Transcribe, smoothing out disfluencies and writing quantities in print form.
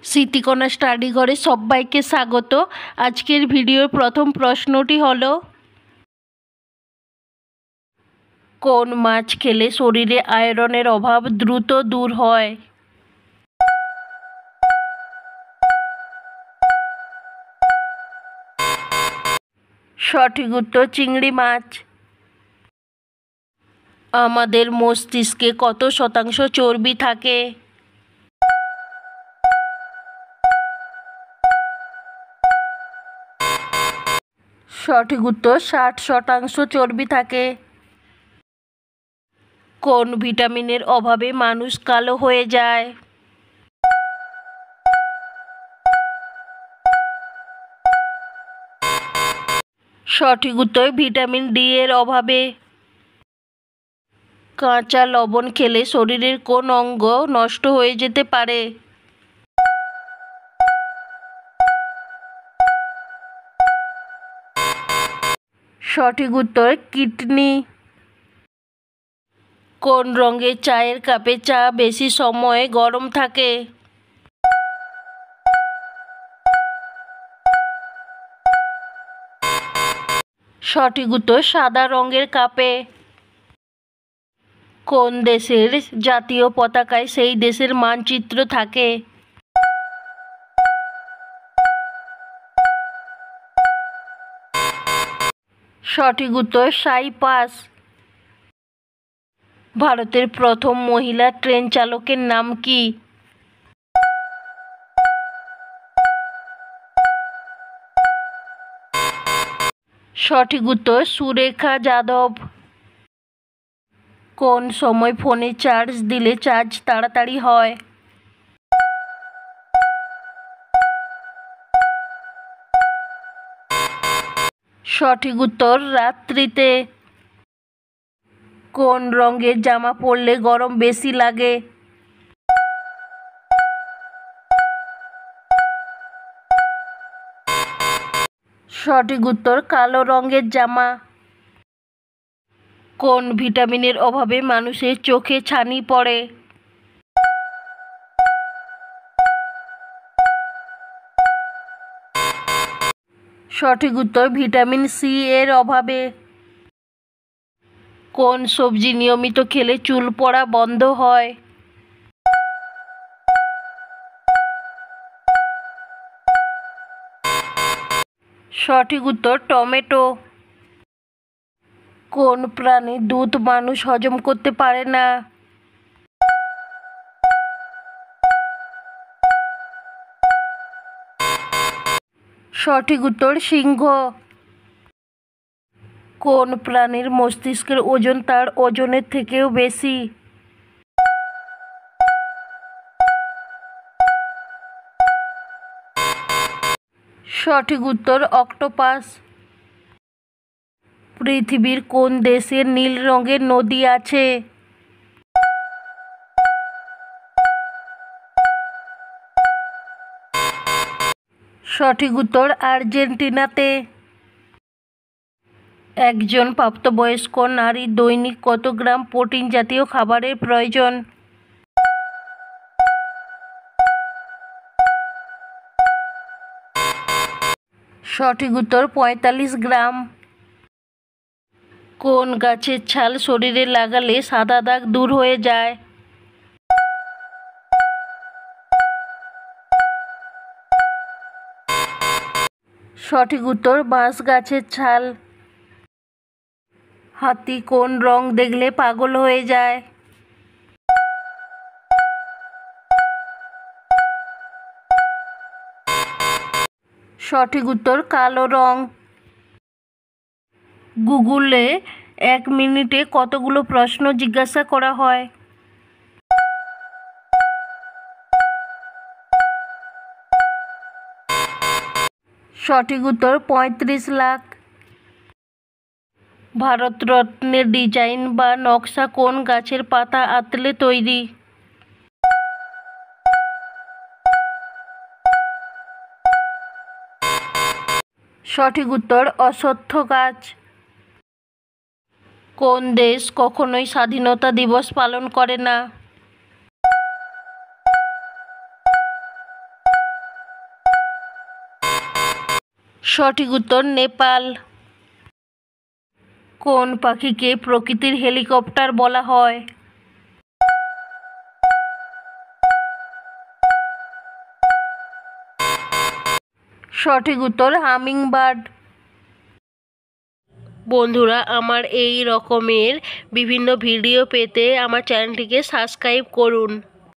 Smritikana study ঘরে সবাইকে স্বাগত। আজকের ভিডিওর প্রথম প্রশ্নটি হলো, কোন মাছ খেলে শরীরে আয়রনের অভাব দ্রুত দূর হয়? সঠিক উত্তর চিংড়ি মাছ। আমাদের মস্তিষ্কে কত শতাংশ চর্বি থাকে? সঠিক উত্তর 60% চর্বি থাকে। কোন ভিটামিনের অভাবে মানুষ কালো হয়ে যায়? সঠিক উত্তর ভিটামিন ডি এর অভাবে। কাঁচা লবণ খেলে শরীরের কোন অঙ্গ নষ্ট হয়ে যেতে পারে? সঠিক উত্তর কিডনি। কোন রঙের চায়ের কাপে চা বেশি সময় গরম থাকে? সঠিক উত্তর সাদা রঙের কাপে। কোন দেশের জাতীয় পতাকায় সেই দেশের মানচিত্র থাকে? সঠিক উত্তর সাইপ্রাস। ভারতের প্রথম মহিলা ট্রেন চালকের নাম কি? সঠিক উত্তর সুরেখা যাদব। কোন সময় ফোনে চার্জ দিলে চার্জ তাড়াতাড়ি হয়? সঠিক উত্তর রাত্রিতে। কোন রঙের জামা পরলে গরম বেশি লাগে? সঠিক উত্তর কালো রঙের জামা। কোন ভিটামিনের অভাবে মানুষের চোখে ছানি পড়ে? সঠিক উত্তর ভিটামিন সি এর অভাবে। কোন সবজি নিয়মিত খেলে চুল পড়া বন্ধ হয়? সঠিক উত্তর টমেটো। কোন প্রাণীর দুধ মানুষ হজম করতে পারে না? সঠিক উত্তর সিংহ। কোন প্রাণীর মস্তিষ্কের ওজন তার ওজনের থেকেও বেশি? সঠিক উত্তর অক্টোপাস। পৃথিবীর কোন দেশে নীল রঙের নদী আছে? সঠিক উত্তর আর্জেন্টিনাতে। একজন প্রাপ্তবয়স্ক নারীর দৈনিক কত গ্রাম প্রোটিন জাতীয় খাবারের প্রয়োজন? সঠিক উত্তর 45 গ্রাম। কোন গাছের ছাল শরীরে লাগালে সাদা দাগ দূর হয়ে যায়? সঠিক উত্তর বাঁশ গাছের ছাল। হাতি কোন রং দেখলে পাগল হয়ে যায়? সঠিক উত্তর কালো রং। গুগলে 1 মিনিটে কতগুলো প্রশ্ন জিজ্ঞাসা করা হয়? সঠিক উত্তর 35 লাখ। ভারতরত্নের ডিজাইন বা নকশা কোন গাছের পাতা আঁতলে তৈরি? সঠিক উত্তর অশ্বত্থ গাছ। কোন দেশ কখনোই স্বাধীনতা দিবস পালন করে না? সঠিক উত্তর নেপাল। কোন পাখিকে প্রকৃতির হেলিকপ্টার বলা হয়? সঠিক উত্তর হামিংবার্ড। বন্ধুরা, আমার এই রকমের বিভিন্ন ভিডিও পেতে আমার চ্যানেলটিকে সাবস্ক্রাইব করুন।